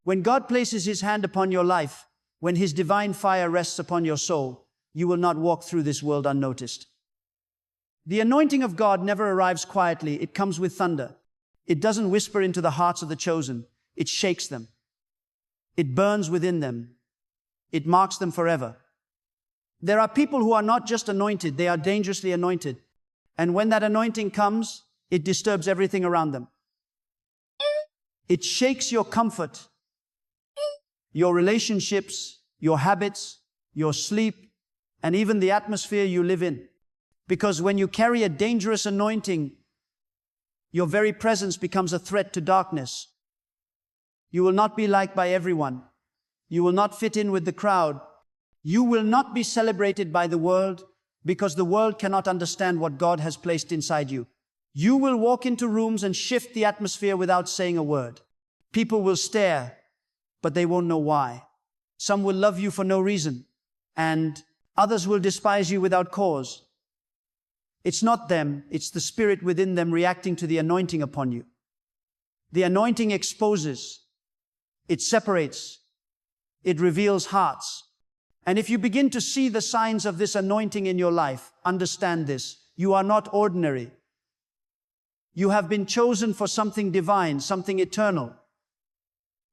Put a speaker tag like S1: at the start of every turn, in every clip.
S1: When God places His hand upon your life, when His divine fire rests upon your soul, you will not walk through this world unnoticed. The anointing of God never arrives quietly. It comes with thunder. It doesn't whisper into the hearts of the chosen. It shakes them. It burns within them. It marks them forever. There are people who are not just anointed, they are dangerously anointed. And when that anointing comes, it disturbs everything around them. It shakes your comfort, your relationships, your habits, your sleep, and even the atmosphere you live in. Because when you carry a dangerous anointing, your very presence becomes a threat to darkness. You will not be liked by everyone. You will not fit in with the crowd. You will not be celebrated by the world because the world cannot understand what God has placed inside you. You will walk into rooms and shift the atmosphere without saying a word. People will stare, but they won't know why. Some will love you for no reason, and others will despise you without cause. It's not them, it's the spirit within them reacting to the anointing upon you. The anointing exposes, it separates, it reveals hearts. And if you begin to see the signs of this anointing in your life, understand this: you are not ordinary. You have been chosen for something divine, something eternal.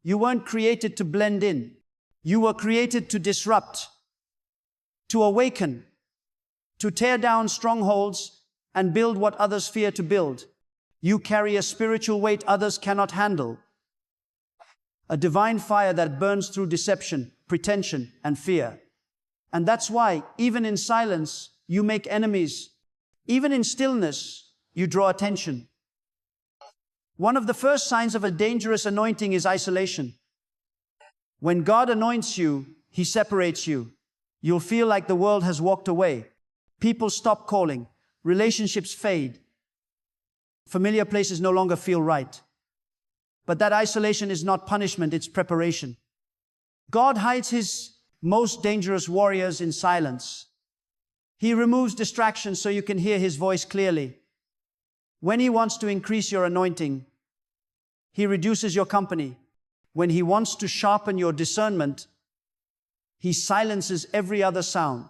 S1: You weren't created to blend in. You were created to disrupt, to awaken, to tear down strongholds and build what others fear to build. You carry a spiritual weight others cannot handle. A divine fire that burns through deception, pretension, and fear. And that's why, even in silence, you make enemies. Even in stillness, you draw attention. One of the first signs of a dangerous anointing is isolation. When God anoints you, He separates you. You'll feel like the world has walked away. People stop calling. Relationships fade. Familiar places no longer feel right. But that isolation is not punishment, it's preparation. God hides His most dangerous warriors in silence. He removes distractions so you can hear His voice clearly. When He wants to increase your anointing, He reduces your company. When He wants to sharpen your discernment, He silences every other sound.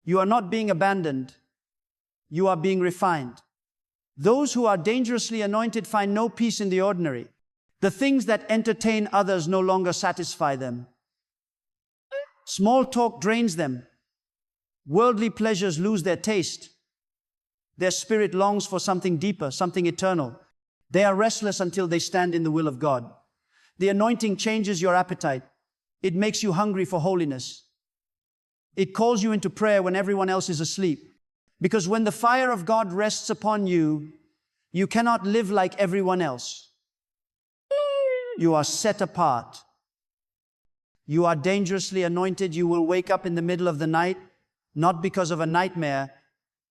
S1: You are not being abandoned. You are being refined. Those who are dangerously anointed find no peace in the ordinary. The things that entertain others no longer satisfy them. Small talk drains them. Worldly pleasures lose their taste. Their spirit longs for something deeper, something eternal. They are restless until they stand in the will of God. The anointing changes your appetite. It makes you hungry for holiness. It calls you into prayer when everyone else is asleep. Because when the fire of God rests upon you, you cannot live like everyone else. You are set apart. You are dangerously anointed. You will wake up in the middle of the night, not because of a nightmare,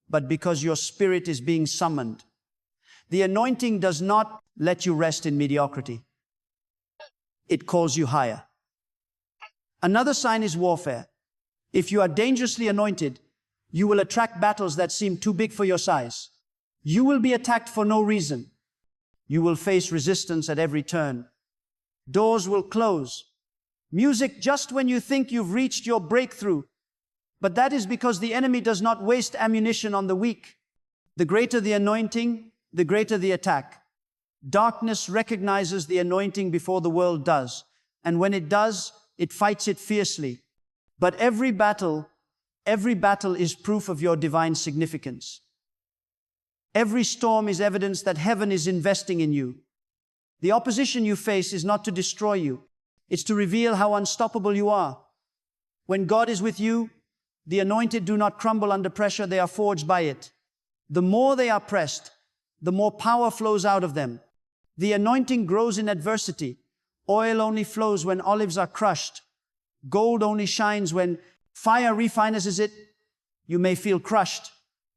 S1: but because your spirit is being summoned. The anointing does not let you rest in mediocrity. It calls you higher. Another sign is warfare. If you are dangerously anointed, you will attract battles that seem too big for your size. You will be attacked for no reason. You will face resistance at every turn. Doors will close. Music just when you think you've reached your breakthrough. But that is because the enemy does not waste ammunition on the weak. The greater the anointing, the greater the attack. Darkness recognizes the anointing before the world does. And when it does, it fights it fiercely. But every battle is proof of your divine significance. Every storm is evidence that heaven is investing in you. The opposition you face is not to destroy you. It's to reveal how unstoppable you are. When God is with you, the anointed do not crumble under pressure, they are forged by it. The more they are pressed, the more power flows out of them. The anointing grows in adversity. Oil only flows when olives are crushed. Gold only shines when fire refines it. You may feel crushed,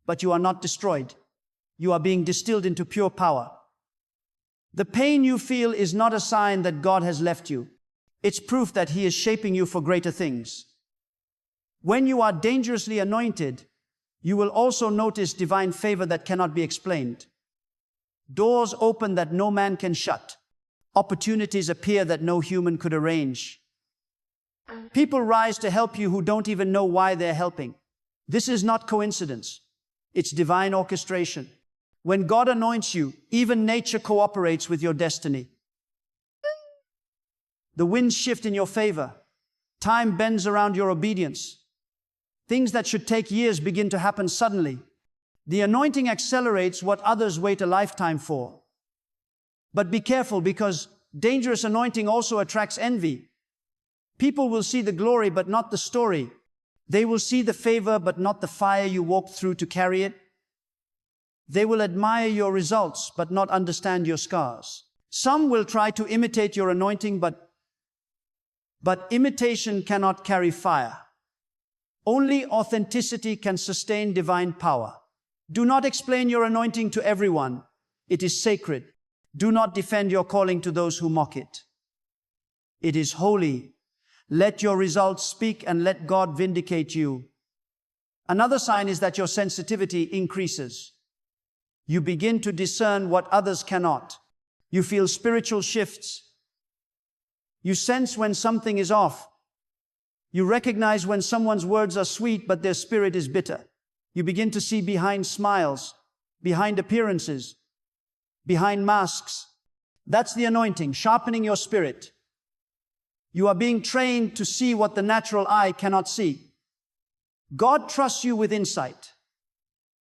S1: but you are not destroyed. You are being distilled into pure power. The pain you feel is not a sign that God has left you. It's proof that He is shaping you for greater things. When you are dangerously anointed, you will also notice divine favor that cannot be explained. Doors open that no man can shut. Opportunities appear that no human could arrange. People rise to help you who don't even know why they're helping. This is not coincidence. It's divine orchestration. When God anoints you, even nature cooperates with your destiny. The winds shift in your favor. Time bends around your obedience. Things that should take years begin to happen suddenly. The anointing accelerates what others wait a lifetime for. But be careful, because dangerous anointing also attracts envy. People will see the glory but not the story. They will see the favor but not the fire you walked through to carry it. They will admire your results but not understand your scars. Some will try to imitate your anointing, but imitation cannot carry fire. Only authenticity can sustain divine power. Do not explain your anointing to everyone. It is sacred. Do not defend your calling to those who mock it. It is holy. Let your results speak and let God vindicate you. Another sign is that your sensitivity increases. You begin to discern what others cannot. You feel spiritual shifts. You sense when something is off. You recognize when someone's words are sweet but their spirit is bitter. You begin to see behind smiles, behind appearances, behind masks. That's the anointing, sharpening your spirit. You are being trained to see what the natural eye cannot see. God trusts you with insight.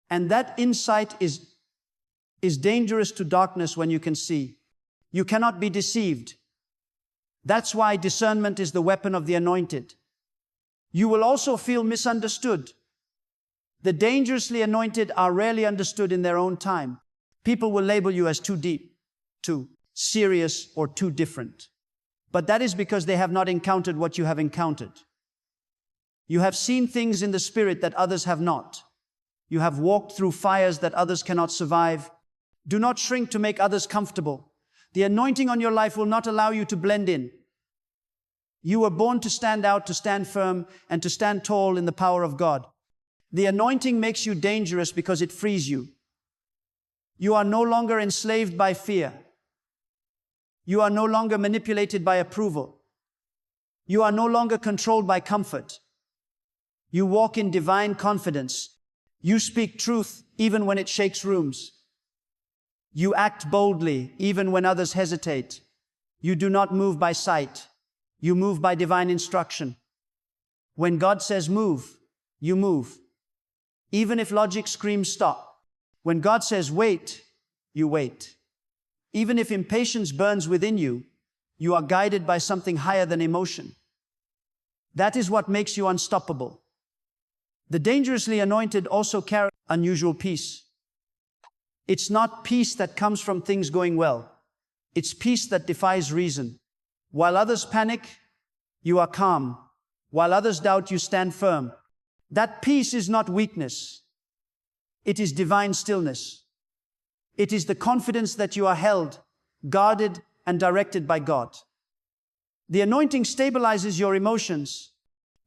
S1: And that insight is dangerous to darkness when you can see. You cannot be deceived. That's why discernment is the weapon of the anointed. You will also feel misunderstood. The dangerously anointed are rarely understood in their own time. People will label you as too deep, too serious, or too different. But that is because they have not encountered what you have encountered. You have seen things in the spirit that others have not. You have walked through fires that others cannot survive. Do not shrink to make others comfortable. The anointing on your life will not allow you to blend in. You were born to stand out, to stand firm, and to stand tall in the power of God. The anointing makes you dangerous because it frees you. You are no longer enslaved by fear. You are no longer manipulated by approval. You are no longer controlled by comfort. You walk in divine confidence. You speak truth even when it shakes rooms. You act boldly even when others hesitate. You do not move by sight. You move by divine instruction. When God says move, you move. Even if logic screams stop. When God says wait, you wait. Even if impatience burns within you, you are guided by something higher than emotion. That is what makes you unstoppable. The dangerously anointed also carry unusual peace. It's not peace that comes from things going well. It's peace that defies reason. While others panic, you are calm. While others doubt, you stand firm. That peace is not weakness. It is divine stillness. It is the confidence that you are held, guarded, and directed by God. The anointing stabilizes your emotions.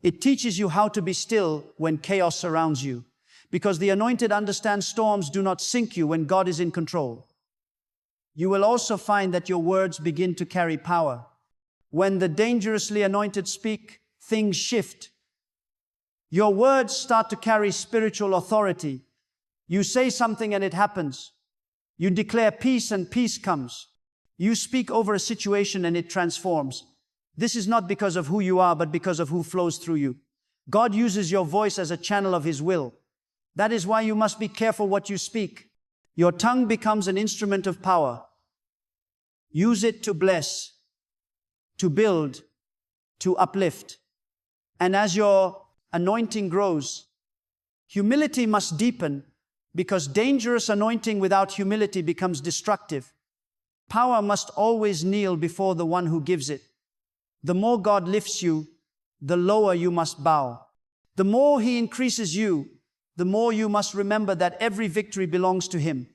S1: It teaches you how to be still when chaos surrounds you, because the anointed understands storms do not sink you when God is in control. You will also find that your words begin to carry power. When the dangerously anointed speak, things shift. Your words start to carry spiritual authority. You say something and it happens. You declare peace and peace comes. You speak over a situation and it transforms. This is not because of who you are, but because of who flows through you. God uses your voice as a channel of His will. That is why you must be careful what you speak. Your tongue becomes an instrument of power. Use it to bless, to build, to uplift. And as your anointing grows, humility must deepen, because dangerous anointing without humility becomes destructive. Power must always kneel before the one who gives it. The more God lifts you, the lower you must bow. The more He increases you, the more you must remember that every victory belongs to Him.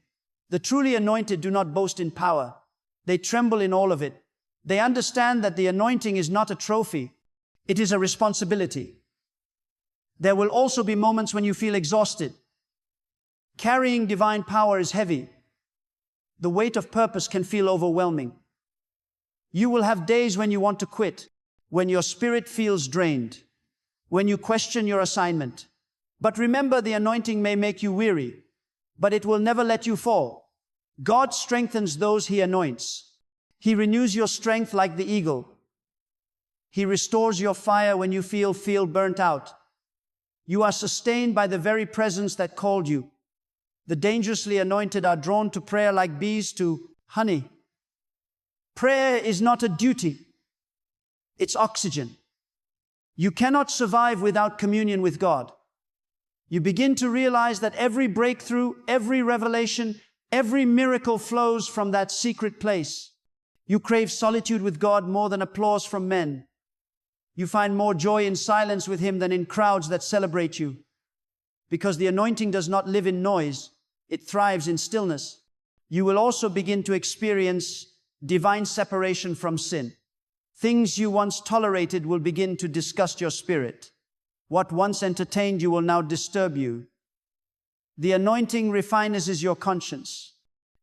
S1: The truly anointed do not boast in power. They tremble in all of it. They understand that the anointing is not a trophy. It is a responsibility. There will also be moments when you feel exhausted. Carrying divine power is heavy. The weight of purpose can feel overwhelming. You will have days when you want to quit, when your spirit feels drained, when you question your assignment. But remember, the anointing may make you weary, but it will never let you fall. God strengthens those He anoints. He renews your strength like the eagle. He restores your fire when you feel burnt out. You are sustained by the very presence that called you. The dangerously anointed are drawn to prayer like bees to honey. Prayer is not a duty. It's oxygen. You cannot survive without communion with God. You begin to realize that every breakthrough, every revelation, every miracle flows from that secret place. You crave solitude with God more than applause from men. You find more joy in silence with Him than in crowds that celebrate you. Because the anointing does not live in noise, it thrives in stillness. You will also begin to experience divine separation from sin. Things you once tolerated will begin to disgust your spirit. What once entertained you will now disturb you. The anointing refines your conscience.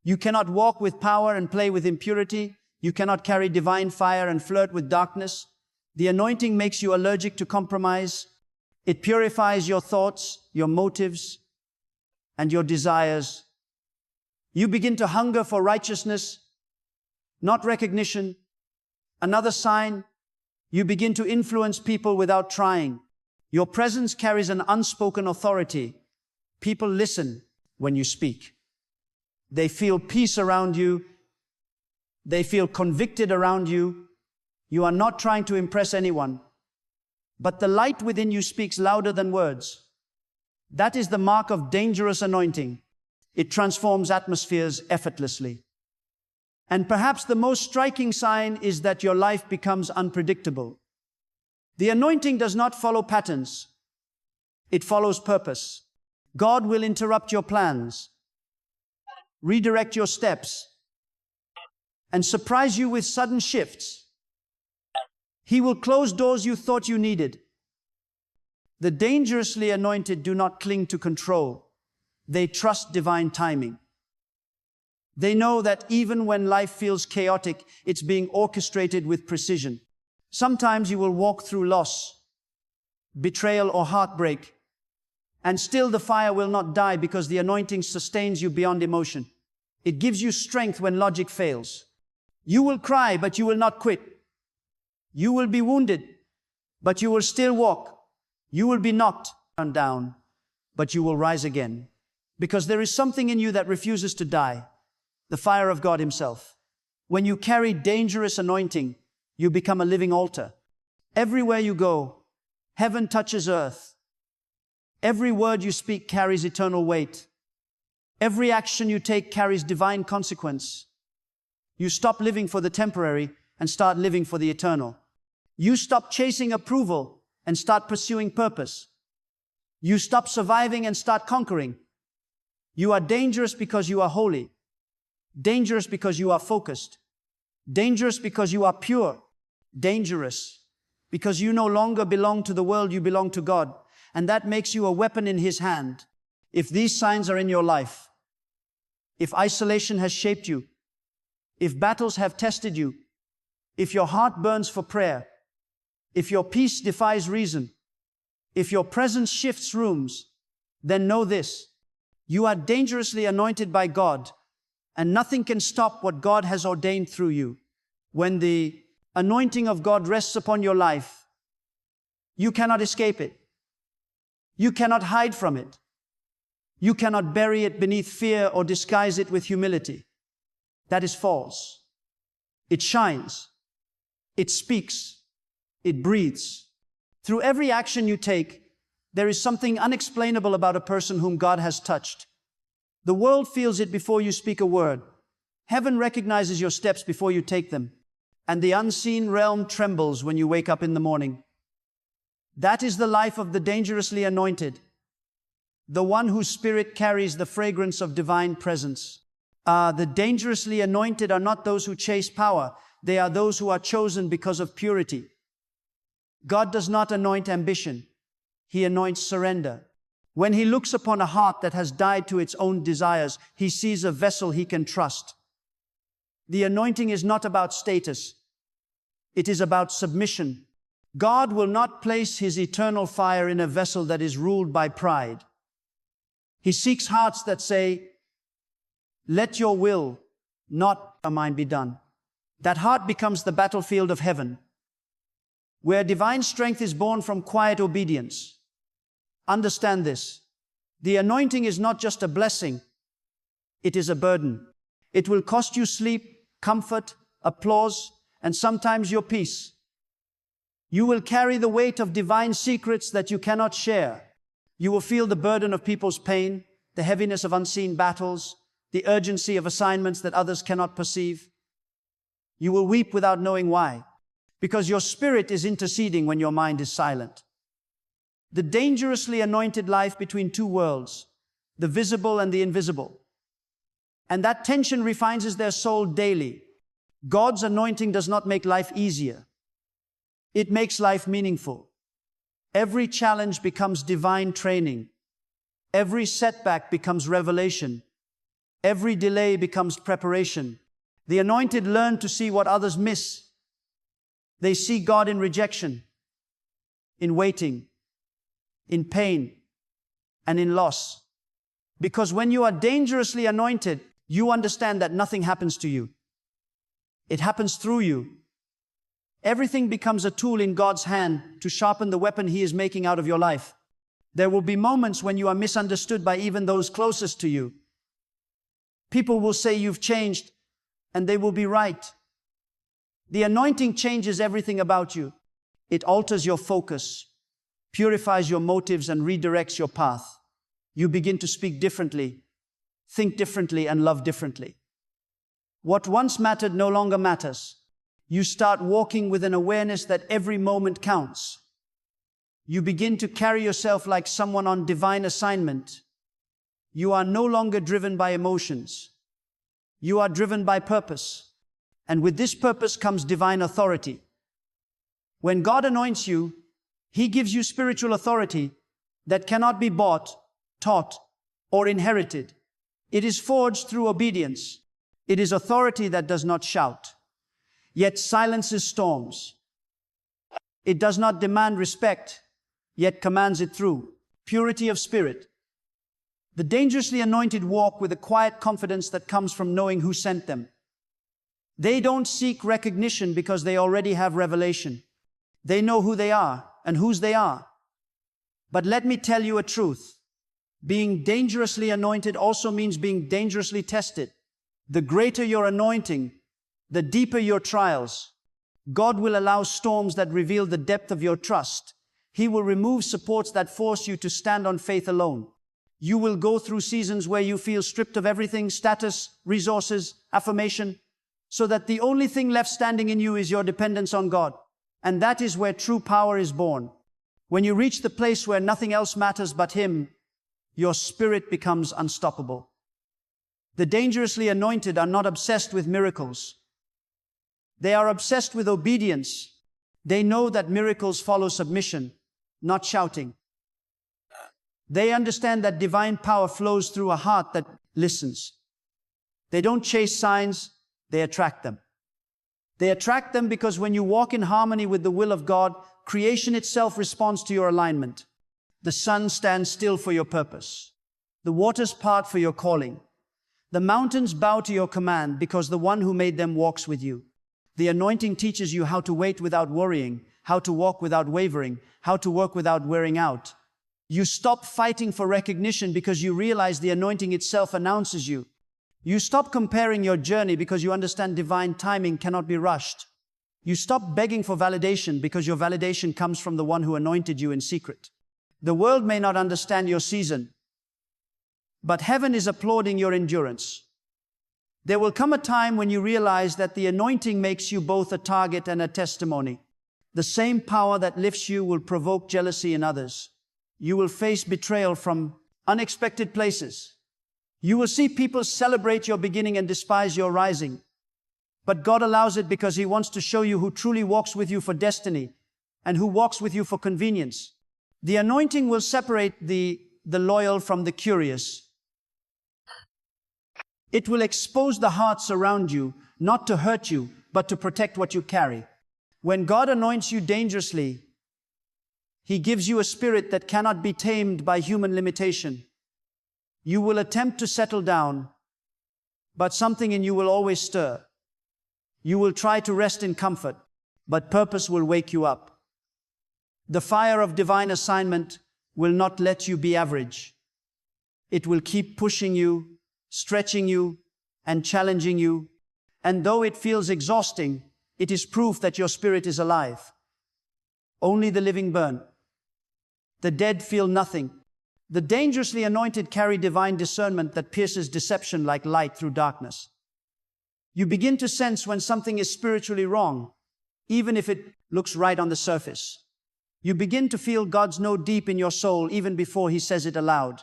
S1: You cannot walk with power and play with impurity. You cannot carry divine fire and flirt with darkness. The anointing makes you allergic to compromise. It purifies your thoughts, your motives, and your desires. You begin to hunger for righteousness, not recognition. Another sign, you begin to influence people without trying. Your presence carries an unspoken authority. People listen when you speak. They feel peace around you. They feel convicted around you. You are not trying to impress anyone, but the light within you speaks louder than words. That is the mark of dangerous anointing. It transforms atmospheres effortlessly. And perhaps the most striking sign is that your life becomes unpredictable. The anointing does not follow patterns. It follows purpose. God will interrupt your plans, redirect your steps, and surprise you with sudden shifts. He will close doors you thought you needed. The dangerously anointed do not cling to control. They trust divine timing. They know that even when life feels chaotic, it's being orchestrated with precision. Sometimes you will walk through loss, betrayal, or heartbreak, and still the fire will not die because the anointing sustains you beyond emotion. It gives you strength when logic fails. You will cry, but you will not quit. You will be wounded, but you will still walk. You will be knocked down, but you will rise again. Because there is something in you that refuses to die, the fire of God Himself. When you carry dangerous anointing, you become a living altar. Everywhere you go, heaven touches earth. Every word you speak carries eternal weight. Every action you take carries divine consequence. You stop living for the temporary and start living for the eternal. You stop chasing approval and start pursuing purpose. You stop surviving and start conquering. You are dangerous because you are holy. Dangerous because you are focused. Dangerous because you are pure. Dangerous because you no longer belong to the world, you belong to God. And that makes you a weapon in His hand. If these signs are in your life, if isolation has shaped you, if battles have tested you, if your heart burns for prayer, if your peace defies reason, if your presence shifts rooms, then know this: you are dangerously anointed by God, and nothing can stop what God has ordained through you. When the anointing of God rests upon your life, you cannot escape it. You cannot hide from it. You cannot bury it beneath fear or disguise it with humility. That is false. It shines. It speaks. It breathes. Through every action you take, there is something unexplainable about a person whom God has touched. The world feels it before you speak a word. Heaven recognizes your steps before you take them. And the unseen realm trembles when you wake up in the morning. That is the life of the dangerously anointed, the one whose spirit carries the fragrance of divine presence. The dangerously anointed are not those who chase power. They are those who are chosen because of purity. God does not anoint ambition. He anoints surrender. When He looks upon a heart that has died to its own desires, He sees a vessel He can trust. The anointing is not about status. It is about submission. God will not place his eternal fire in a vessel that is ruled by pride. He seeks hearts that say, "Let your will, not mine, be done." That heart becomes the battlefield of heaven, where divine strength is born from quiet obedience. Understand this. The anointing is not just a blessing, it is a burden. It will cost you sleep, comfort, applause, and sometimes your peace. You will carry the weight of divine secrets that you cannot share. You will feel the burden of people's pain, the heaviness of unseen battles, the urgency of assignments that others cannot perceive. You will weep without knowing why, because your spirit is interceding when your mind is silent. The dangerously anointed life between two worlds, the visible and the invisible. And that tension refines their soul daily. God's anointing does not make life easier. It makes life meaningful. Every challenge becomes divine training. Every setback becomes revelation. Every delay becomes preparation. The anointed learn to see what others miss. They see God in rejection, in waiting, in pain, and in loss. Because when you are dangerously anointed, you understand that nothing happens to you. It happens through you. Everything becomes a tool in God's hand to sharpen the weapon He is making out of your life. There will be moments when you are misunderstood by even those closest to you. People will say you've changed, and they will be right. The anointing changes everything about you. It alters your focus, purifies your motives, and redirects your path. You begin to speak differently, think differently, and love differently. What once mattered no longer matters. You start walking with an awareness that every moment counts. You begin to carry yourself like someone on divine assignment. You are no longer driven by emotions. You are driven by purpose. And with this purpose comes divine authority. When God anoints you, He gives you spiritual authority that cannot be bought, taught, or inherited. It is forged through obedience. It is authority that does not shout, yet silences storms. It does not demand respect, yet commands it through purity of spirit. The dangerously anointed walk with a quiet confidence that comes from knowing who sent them. They don't seek recognition because they already have revelation. They know who they are and whose they are. But let me tell you a truth. Being dangerously anointed also means being dangerously tested. The greater your anointing, the deeper your trials. God will allow storms that reveal the depth of your trust. He will remove supports that force you to stand on faith alone. You will go through seasons where you feel stripped of everything, status, resources, affirmation, so that the only thing left standing in you is your dependence on God. And that is where true power is born. When you reach the place where nothing else matters but Him, your spirit becomes unstoppable. The dangerously anointed are not obsessed with miracles. They are obsessed with obedience. They know that miracles follow submission, not shouting. They understand that divine power flows through a heart that listens. They don't chase signs, they attract them. They attract them because when you walk in harmony with the will of God, creation itself responds to your alignment. The sun stands still for your purpose. The waters part for your calling. The mountains bow to your command because the one who made them walks with you. The anointing teaches you how to wait without worrying, how to walk without wavering, how to work without wearing out. You stop fighting for recognition because you realize the anointing itself announces you. You stop comparing your journey because you understand divine timing cannot be rushed. You stop begging for validation because your validation comes from the one who anointed you in secret. The world may not understand your season, but heaven is applauding your endurance. There will come a time when you realize that the anointing makes you both a target and a testimony. The same power that lifts you will provoke jealousy in others. You will face betrayal from unexpected places. You will see people celebrate your beginning and despise your rising. But God allows it because He wants to show you who truly walks with you for destiny and who walks with you for convenience. The anointing will separate the loyal from the curious. It will expose the hearts around you, not to hurt you, but to protect what you carry. When God anoints you dangerously, He gives you a spirit that cannot be tamed by human limitation. You will attempt to settle down, but something in you will always stir. You will try to rest in comfort, but purpose will wake you up. The fire of divine assignment will not let you be average. It will keep pushing you, stretching you, and challenging you. And though it feels exhausting, it is proof that your spirit is alive. Only the living burn. The dead feel nothing. The dangerously anointed carry divine discernment that pierces deception like light through darkness. You begin to sense when something is spiritually wrong, even if it looks right on the surface. You begin to feel God's no deep in your soul even before He says it aloud.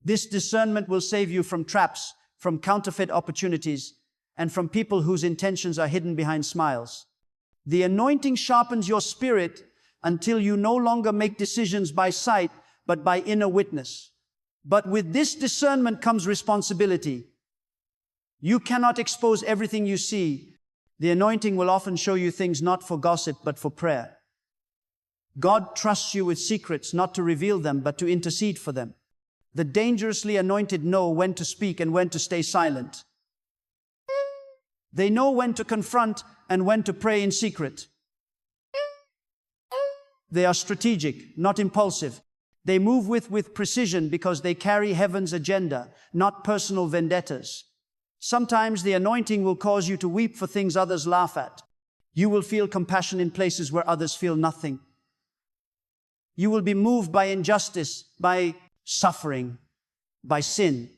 S1: This discernment will save you from traps, from counterfeit opportunities, and from people whose intentions are hidden behind smiles. The anointing sharpens your spirit until you no longer make decisions by sight, but by inner witness. But with this discernment comes responsibility. You cannot expose everything you see. The anointing will often show you things not for gossip, but for prayer. God trusts you with secrets, not to reveal them, but to intercede for them. The dangerously anointed know when to speak and when to stay silent. They know when to confront and when to pray in secret. They are strategic, not impulsive. They move with precision because they carry heaven's agenda, not personal vendettas. Sometimes the anointing will cause you to weep for things others laugh at. You will feel compassion in places where others feel nothing. You will be moved by injustice, by suffering, by sin,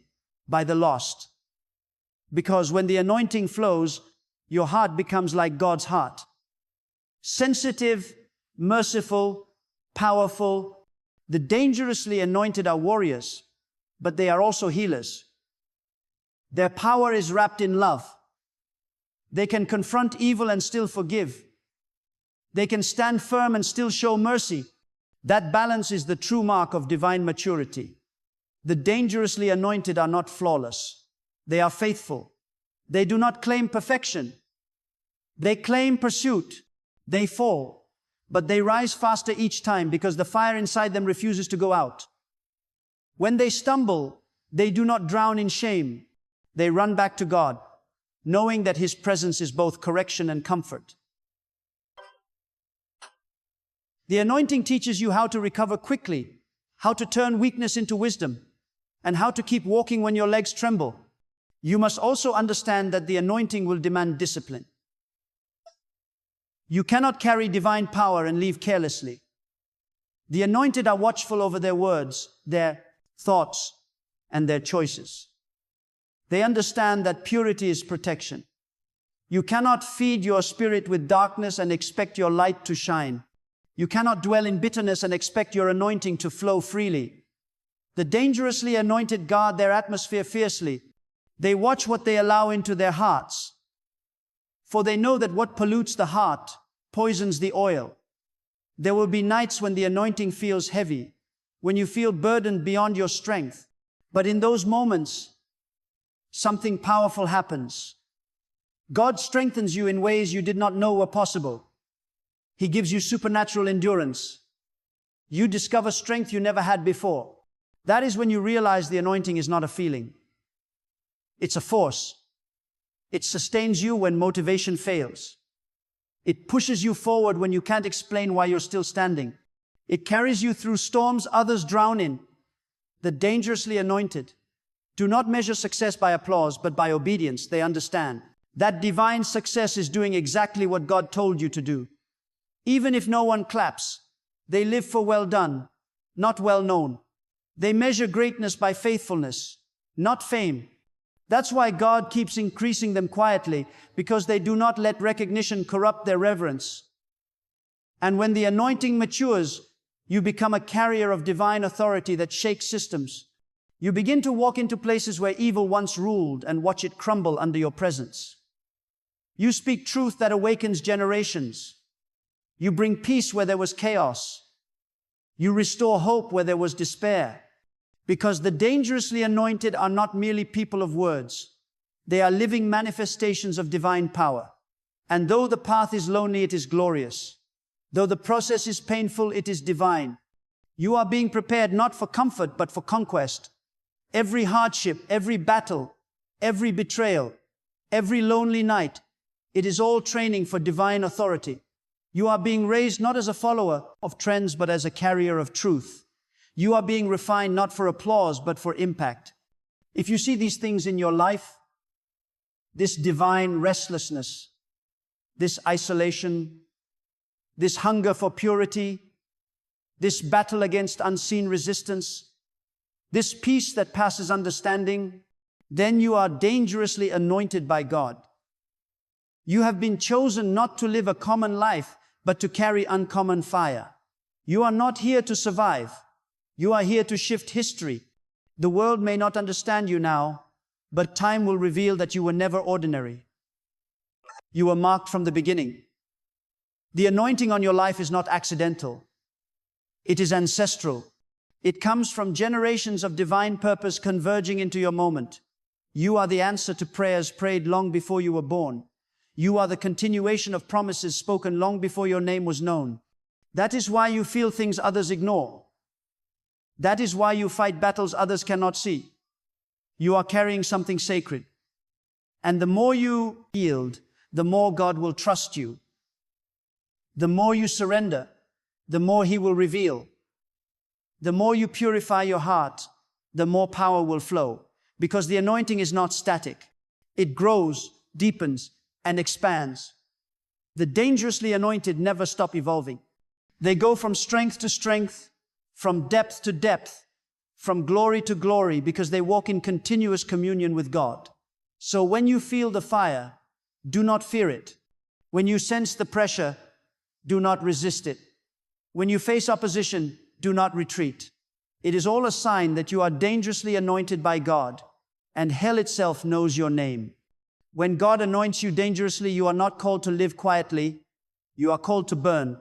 S1: by the lost. Because when the anointing flows, your heart becomes like God's heart. Sensitive, merciful, powerful. The dangerously anointed are warriors, but they are also healers. Their power is wrapped in love. They can confront evil and still forgive. They can stand firm and still show mercy. That balance is the true mark of divine maturity. The dangerously anointed are not flawless. They are faithful. They do not claim perfection. They claim pursuit. They fall, but they rise faster each time because the fire inside them refuses to go out. When they stumble, they do not drown in shame. They run back to God, knowing that His presence is both correction and comfort. The anointing teaches you how to recover quickly, how to turn weakness into wisdom, and how to keep walking when your legs tremble. You must also understand that the anointing will demand discipline. You cannot carry divine power and live carelessly. The anointed are watchful over their words, their thoughts, and their choices. They understand that purity is protection. You cannot feed your spirit with darkness and expect your light to shine. You cannot dwell in bitterness and expect your anointing to flow freely. The dangerously anointed guard their atmosphere fiercely. They watch what they allow into their hearts. For they know that what pollutes the heart poisons the oil. There will be nights when the anointing feels heavy, when you feel burdened beyond your strength. But in those moments, something powerful happens. God strengthens you in ways you did not know were possible. He gives you supernatural endurance. You discover strength you never had before. That is when you realize the anointing is not a feeling. It's a force. It sustains you when motivation fails. It pushes you forward when you can't explain why you're still standing. It carries you through storms others drown in. The dangerously anointed do not measure success by applause, but by obedience. They understand that divine success is doing exactly what God told you to do. Even if no one claps, they live for well done, not well known. They measure greatness by faithfulness, not fame. That's why God keeps increasing them quietly, because they do not let recognition corrupt their reverence. And when the anointing matures, you become a carrier of divine authority that shakes systems. You begin to walk into places where evil once ruled and watch it crumble under your presence. You speak truth that awakens generations. You bring peace where there was chaos. You restore hope where there was despair. Because the dangerously anointed are not merely people of words. They are living manifestations of divine power. And though the path is lonely, it is glorious. Though the process is painful, it is divine. You are being prepared not for comfort, but for conquest. Every hardship, every battle, every betrayal, every lonely night, it is all training for divine authority. You are being raised not as a follower of trends, but as a carrier of truth. You are being refined not for applause, but for impact. If you see these things in your life, this divine restlessness, this isolation, this hunger for purity, this battle against unseen resistance, this peace that passes understanding, then you are dangerously anointed by God. You have been chosen not to live a common life, but to carry uncommon fire. You are not here to survive. You are here to shift history. The world may not understand you now, but time will reveal that you were never ordinary. You were marked from the beginning. The anointing on your life is not accidental. It is ancestral. It comes from generations of divine purpose converging into your moment. You are the answer to prayers prayed long before you were born. You are the continuation of promises spoken long before your name was known. That is why you feel things others ignore. That is why you fight battles others cannot see. You are carrying something sacred. And the more you yield, the more God will trust you. The more you surrender, the more He will reveal. The more you purify your heart, the more power will flow. Because the anointing is not static. It grows, deepens, and expands. The dangerously anointed never stop evolving. They go from strength to strength, from depth to depth, from glory to glory, because they walk in continuous communion with God. So when you feel the fire, do not fear it. When you sense the pressure, do not resist it. When you face opposition, do not retreat. It is all a sign that you are dangerously anointed by God, and hell itself knows your name. When God anoints you dangerously, you are not called to live quietly. You are called to burn.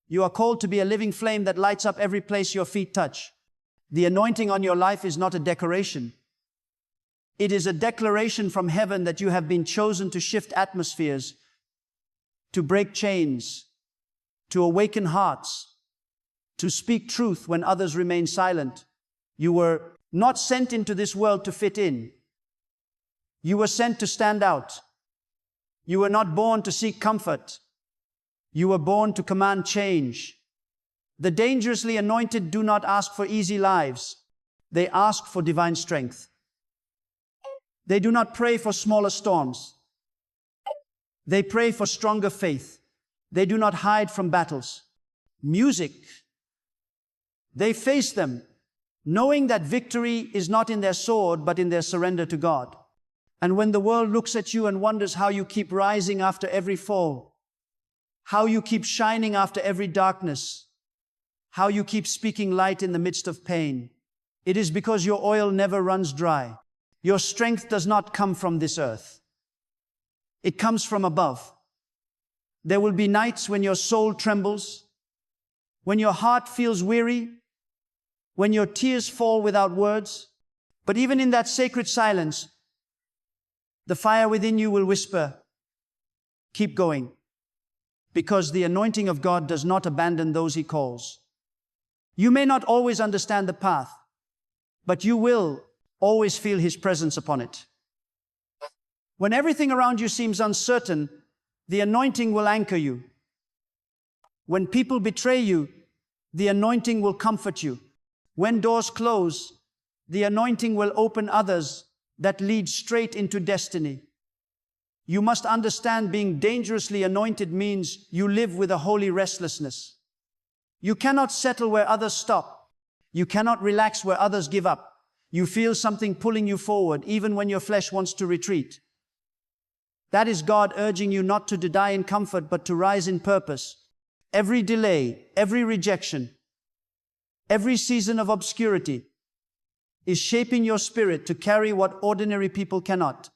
S1: You are called to be a living flame that lights up every place your feet touch. The anointing on your life is not a decoration. It is a declaration from heaven that you have been chosen to shift atmospheres, to break chains, to awaken hearts, to speak truth when others remain silent. You were not sent into this world to fit in. You were sent to stand out. You were not born to seek comfort. You were born to command change. The dangerously anointed do not ask for easy lives. They ask for divine strength. They do not pray for smaller storms. They pray for stronger faith. They do not hide from battles. Music. They face them, knowing that victory is not in their sword, but in their surrender to God. And when the world looks at you and wonders how you keep rising after every fall, how you keep shining after every darkness, how you keep speaking light in the midst of pain, it is because your oil never runs dry. Your strength does not come from this earth. It comes from above. There will be nights when your soul trembles, when your heart feels weary, when your tears fall without words. But even in that sacred silence, the fire within you will whisper, keep going, because the anointing of God does not abandon those He calls. You may not always understand the path, but you will always feel His presence upon it. When everything around you seems uncertain, the anointing will anchor you. When people betray you, the anointing will comfort you. When doors close, the anointing will open others that lead straight into destiny. You must understand, being dangerously anointed means you live with a holy restlessness. You cannot settle where others stop. You cannot relax where others give up. You feel something pulling you forward, even when your flesh wants to retreat. That is God urging you not to die in comfort, but to rise in purpose. Every delay, every rejection, every season of obscurity is shaping your spirit to carry what ordinary people cannot.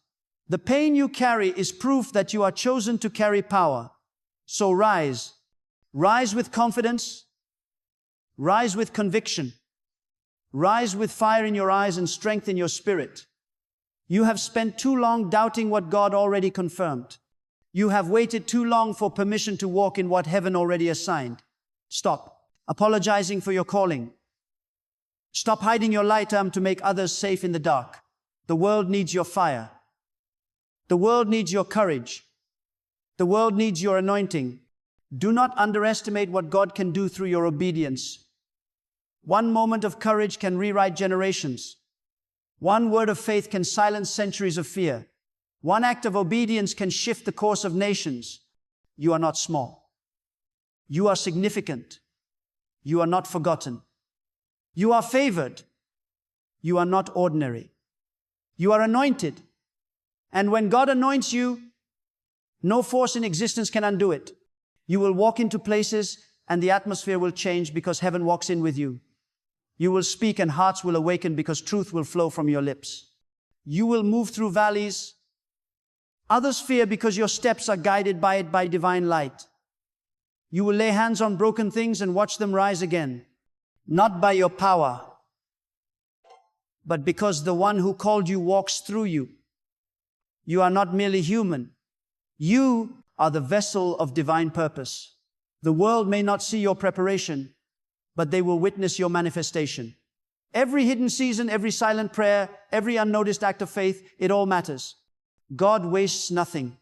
S1: The pain you carry is proof that you are chosen to carry power. So rise. Rise with confidence. Rise with conviction. Rise with fire in your eyes and strength in your spirit. You have spent too long doubting what God already confirmed. You have waited too long for permission to walk in what heaven already assigned. Stop apologizing for your calling. Stop hiding your light to make others safe in the dark. The world needs your fire. The world needs your courage. The world needs your anointing. Do not underestimate what God can do through your obedience. One moment of courage can rewrite generations. One word of faith can silence centuries of fear. One act of obedience can shift the course of nations. You are not small. You are significant. You are not forgotten. You are favored. You are not ordinary. You are anointed. And when God anoints you, no force in existence can undo it. You will walk into places and the atmosphere will change because heaven walks in with you. You will speak and hearts will awaken because truth will flow from your lips. You will move through valleys. Others fear because your steps are guided by it by divine light. You will lay hands on broken things and watch them rise again. Not by your power, but because the one who called you walks through you. You are not merely human. You are the vessel of divine purpose. The world may not see your preparation, but they will witness your manifestation. Every hidden season, every silent prayer, every unnoticed act of faith, it all matters. God wastes nothing.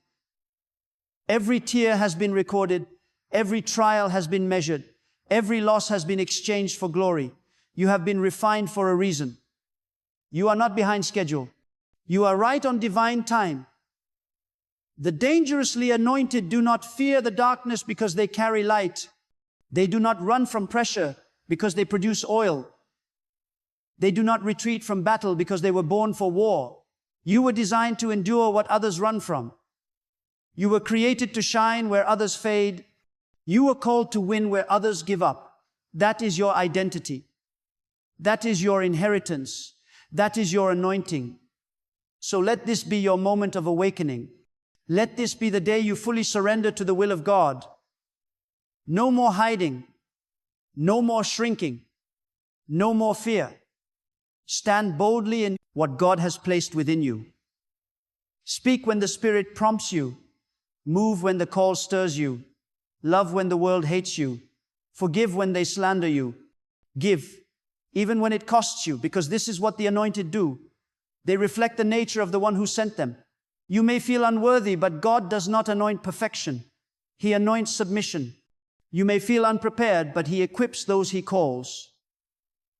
S1: Every tear has been recorded. Every trial has been measured. Every loss has been exchanged for glory. You have been refined for a reason. You are not behind schedule. You are right on divine time. The dangerously anointed do not fear the darkness because they carry light. They do not run from pressure because they produce oil. They do not retreat from battle because they were born for war. You were designed to endure what others run from. You were created to shine where others fade. You were called to win where others give up. That is your identity. That is your inheritance. That is your anointing. So let this be your moment of awakening. Let this be the day you fully surrender to the will of God. No more hiding. No more shrinking. No more fear. Stand boldly in what God has placed within you. Speak when the Spirit prompts you. Move when the call stirs you. Love when the world hates you. Forgive when they slander you. Give, even when it costs you, because this is what the anointed do. They reflect the nature of the one who sent them. You may feel unworthy, but God does not anoint perfection. He anoints submission. You may feel unprepared, but He equips those He calls.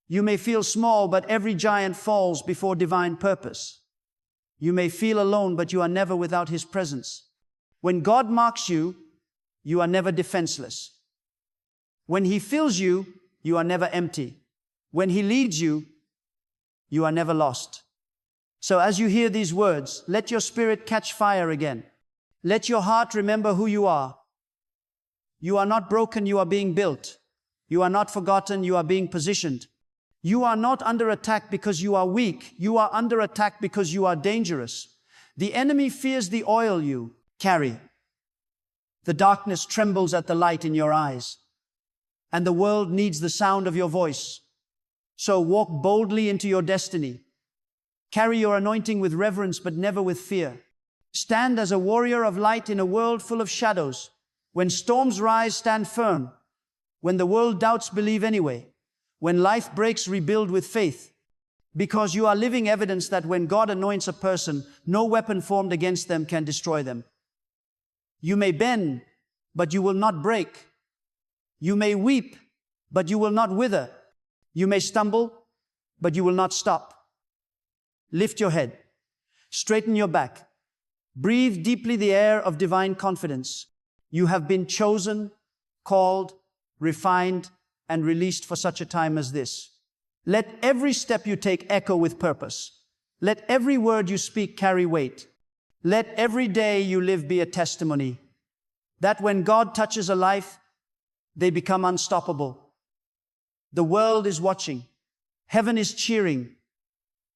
S1: You may feel small, but every giant falls before divine purpose. You may feel alone, but you are never without His presence. When God marks you, you are never defenseless. When He fills you, you are never empty. When He leads you, you are never lost. So as you hear these words, let your spirit catch fire again. Let your heart remember who you are. You are not broken, you are being built. You are not forgotten, you are being positioned. You are not under attack because you are weak. You are under attack because you are dangerous. The enemy fears the oil you carry. The darkness trembles at the light in your eyes. And the world needs the sound of your voice. So walk boldly into your destiny. Carry your anointing with reverence, but never with fear. Stand as a warrior of light in a world full of shadows. When storms rise, stand firm. When the world doubts, believe anyway. When life breaks, rebuild with faith. Because you are living evidence that when God anoints a person, no weapon formed against them can destroy them. You may bend, but you will not break. You may weep, but you will not wither. You may stumble, but you will not stop. Lift your head. Straighten your back. Breathe deeply the air of divine confidence. You have been chosen, called, refined, and released for such a time as this. Let every step you take echo with purpose. Let every word you speak carry weight. Let every day you live be a testimony that when God touches a life, they become unstoppable. The world is watching. Heaven is cheering.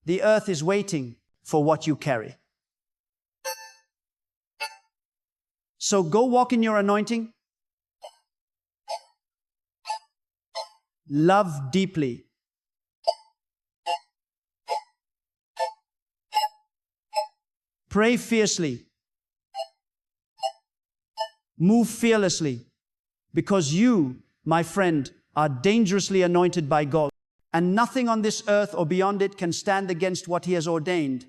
S1: The earth is waiting for what you carry. So go walk in your anointing. Love deeply. Pray fiercely. Move fearlessly, because you, my friend, are dangerously anointed by God, and nothing on this earth or beyond it can stand against what He has ordained.